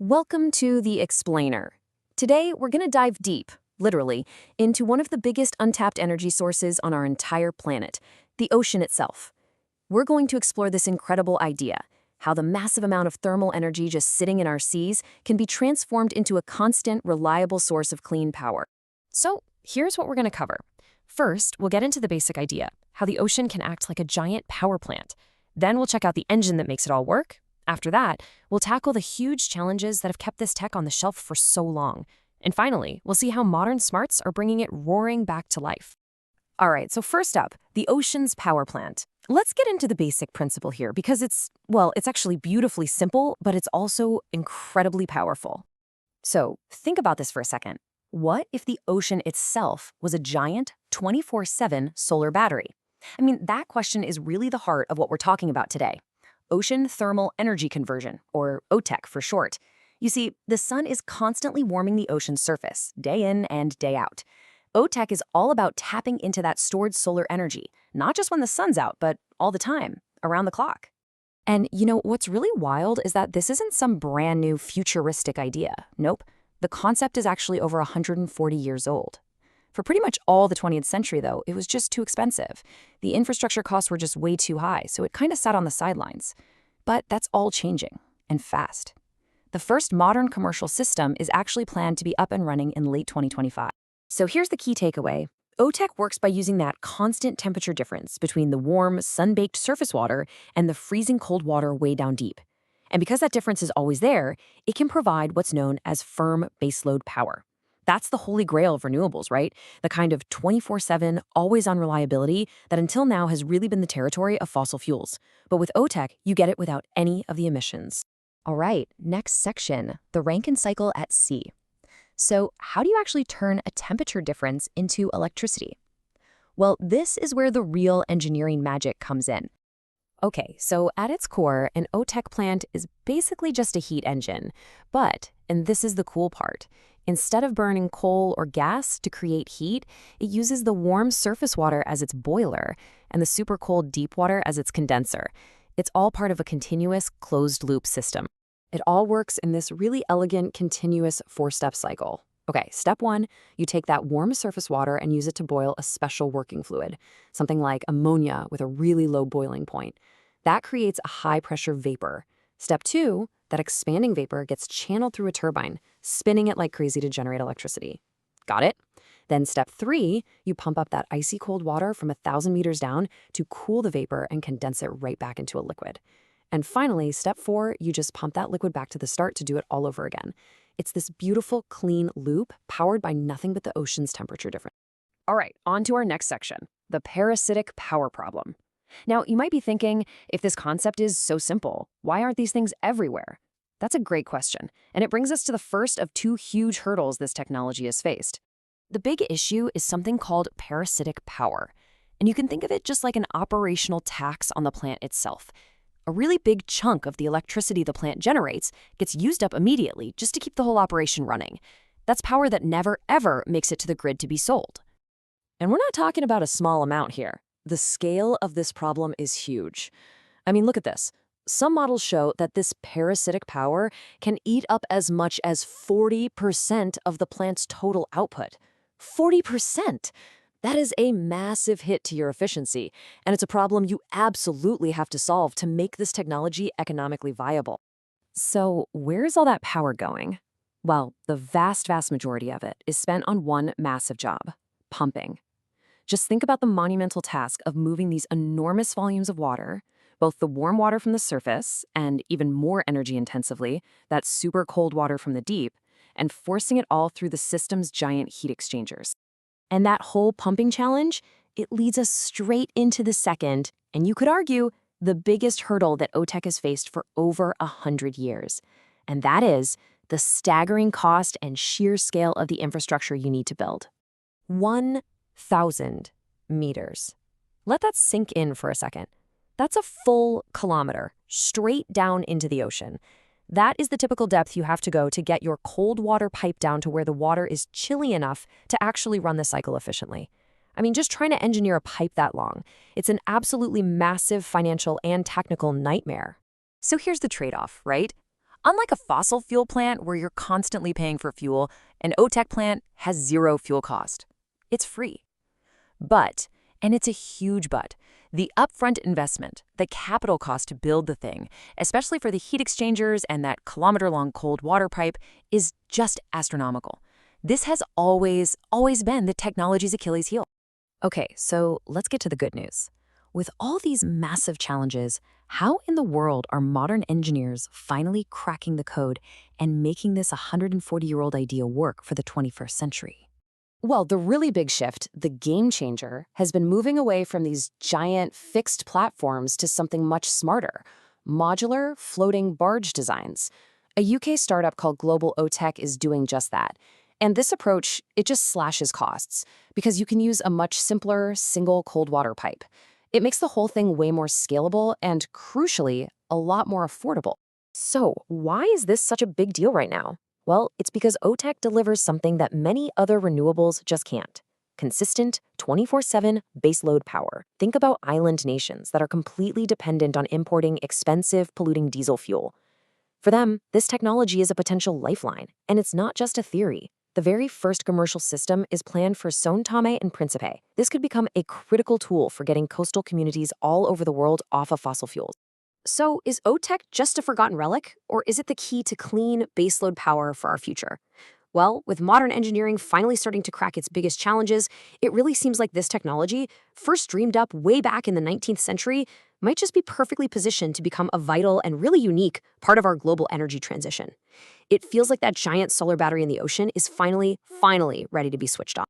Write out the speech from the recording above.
Welcome to The Explainer. Today, we're going to dive deep, literally, into one of the biggest untapped energy sources on our entire planet, the ocean itself. We're going to explore this incredible idea, how the massive amount of thermal energy just sitting in our seas can be transformed into a constant, reliable source of clean power. So here's what we're going to cover. First, we'll get into the basic idea, how the ocean can act like a giant power plant. Then we'll check out the engine that makes it all work. After that, we'll tackle the huge challenges that have kept this tech on the shelf for so long. And finally, we'll see how modern smarts are bringing it roaring back to life. All right, so first up, the ocean's power plant. Let's get into the basic principle here because it's actually beautifully simple, but it's also incredibly powerful. So think about this for a second. What if the ocean itself was a giant 24/7 solar battery? I mean, that question is really the heart of what we're talking about today. Ocean thermal energy conversion, or OTEC for short. You see, the sun is constantly warming the ocean's surface, day in and day out. OTEC is all about tapping into that stored solar energy, not just when the sun's out, but all the time, around the clock. And you know, what's really wild is that this isn't some brand new futuristic idea. Nope. The concept is actually over 140 years old. For pretty much all the 20th century, though, it was just too expensive. The infrastructure costs were just way too high, so it kind of sat on the sidelines. But that's all changing, and fast. The first modern commercial system is actually planned to be up and running in late 2025. So here's the key takeaway. OTEC works by using that constant temperature difference between the warm, sun-baked surface water and the freezing cold water way down deep. And because that difference is always there, it can provide what's known as firm baseload power. That's the holy grail of renewables, right? The kind of 24/7, always-on reliability that until now has really been the territory of fossil fuels. But with OTEC, you get it without any of the emissions. All right, next section, the Rankine cycle at sea. So how do you actually turn a temperature difference into electricity? Well, this is where the real engineering magic comes in. Okay, so at its core, an OTEC plant is basically just a heat engine. But, and this is the cool part, instead of burning coal or gas to create heat, it uses the warm surface water as its boiler and the super cold deep water as its condenser. It's all part of a continuous closed-loop system. It all works in this really elegant, continuous four-step cycle. Okay, step one, you take that warm surface water and use it to boil a special working fluid, something like ammonia with a really low boiling point. That creates a high-pressure vapor. Step two, that expanding vapor gets channeled through a turbine, spinning it like crazy to generate electricity. Got it? Then step three, you pump up that icy cold water from 1,000 meters down to cool the vapor and condense it right back into a liquid. And finally, step four, you just pump that liquid back to the start to do it all over again. It's this beautiful, clean loop powered by nothing but the ocean's temperature difference. All right, on to our next section, the parasitic power problem. Now, you might be thinking, if this concept is so simple, why aren't these things everywhere? That's a great question, and it brings us to the first of two huge hurdles this technology has faced. The big issue is something called parasitic power, and you can think of it just like an operational tax on the plant itself. A really big chunk of the electricity the plant generates gets used up immediately just to keep the whole operation running. That's power that never, ever makes it to the grid to be sold. And we're not talking about a small amount here. The scale of this problem is huge. I mean, look at this. Some models show that this parasitic power can eat up as much as 40% of the plant's total output. 40%! That is a massive hit to your efficiency, and it's a problem you absolutely have to solve to make this technology economically viable. So where is all that power going? Well, the vast majority of it is spent on one massive job, pumping. Just think about the monumental task of moving these enormous volumes of water, both the warm water from the surface and, even more energy intensively, that super cold water from the deep, and forcing it all through the system's giant heat exchangers. And that whole pumping challenge, it leads us straight into the second, and you could argue, the biggest hurdle that OTEC has faced for over 100 years. And that is the staggering cost and sheer scale of the infrastructure you need to build. 1,000 meters. Let that sink in for a second. That's a full kilometer, straight down into the ocean. That is the typical depth you have to go to get your cold water pipe down to where the water is chilly enough to actually run the cycle efficiently. I mean, just trying to engineer a pipe that long, it's an absolutely massive financial and technical nightmare. So here's the trade-off, right? Unlike a fossil fuel plant where you're constantly paying for fuel, an OTEC plant has zero fuel cost. It's free. But, and it's a huge but, the upfront investment, the capital cost to build the thing, especially for the heat exchangers and that kilometer-long cold water pipe, is just astronomical. This has always been the technology's Achilles heel. Okay, so let's get to the good news. With all these massive challenges, how in the world are modern engineers finally cracking the code and making this 140-year-old idea work for the 21st century? Well, the really big shift, the game changer, has been moving away from these giant fixed platforms to something much smarter, modular floating barge designs. A UK startup called Global OTEC is doing just that. And this approach, it just slashes costs because you can use a much simpler single cold water pipe. It makes the whole thing way more scalable and, crucially, a lot more affordable. So, why is this such a big deal right now? Well, it's because OTEC delivers something that many other renewables just can't. Consistent, 24/7 baseload power. Think about island nations that are completely dependent on importing expensive, polluting diesel fuel. For them, this technology is a potential lifeline, and it's not just a theory. The very first commercial system is planned for São Tomé and Príncipe. This could become a critical tool for getting coastal communities all over the world off of fossil fuels. So is OTEC just a forgotten relic, or is it the key to clean baseload power for our future? Well, with modern engineering finally starting to crack its biggest challenges, it really seems like this technology, first dreamed up way back in the 19th century, might just be perfectly positioned to become a vital and really unique part of our global energy transition. It feels like that giant solar battery in the ocean is finally ready to be switched on.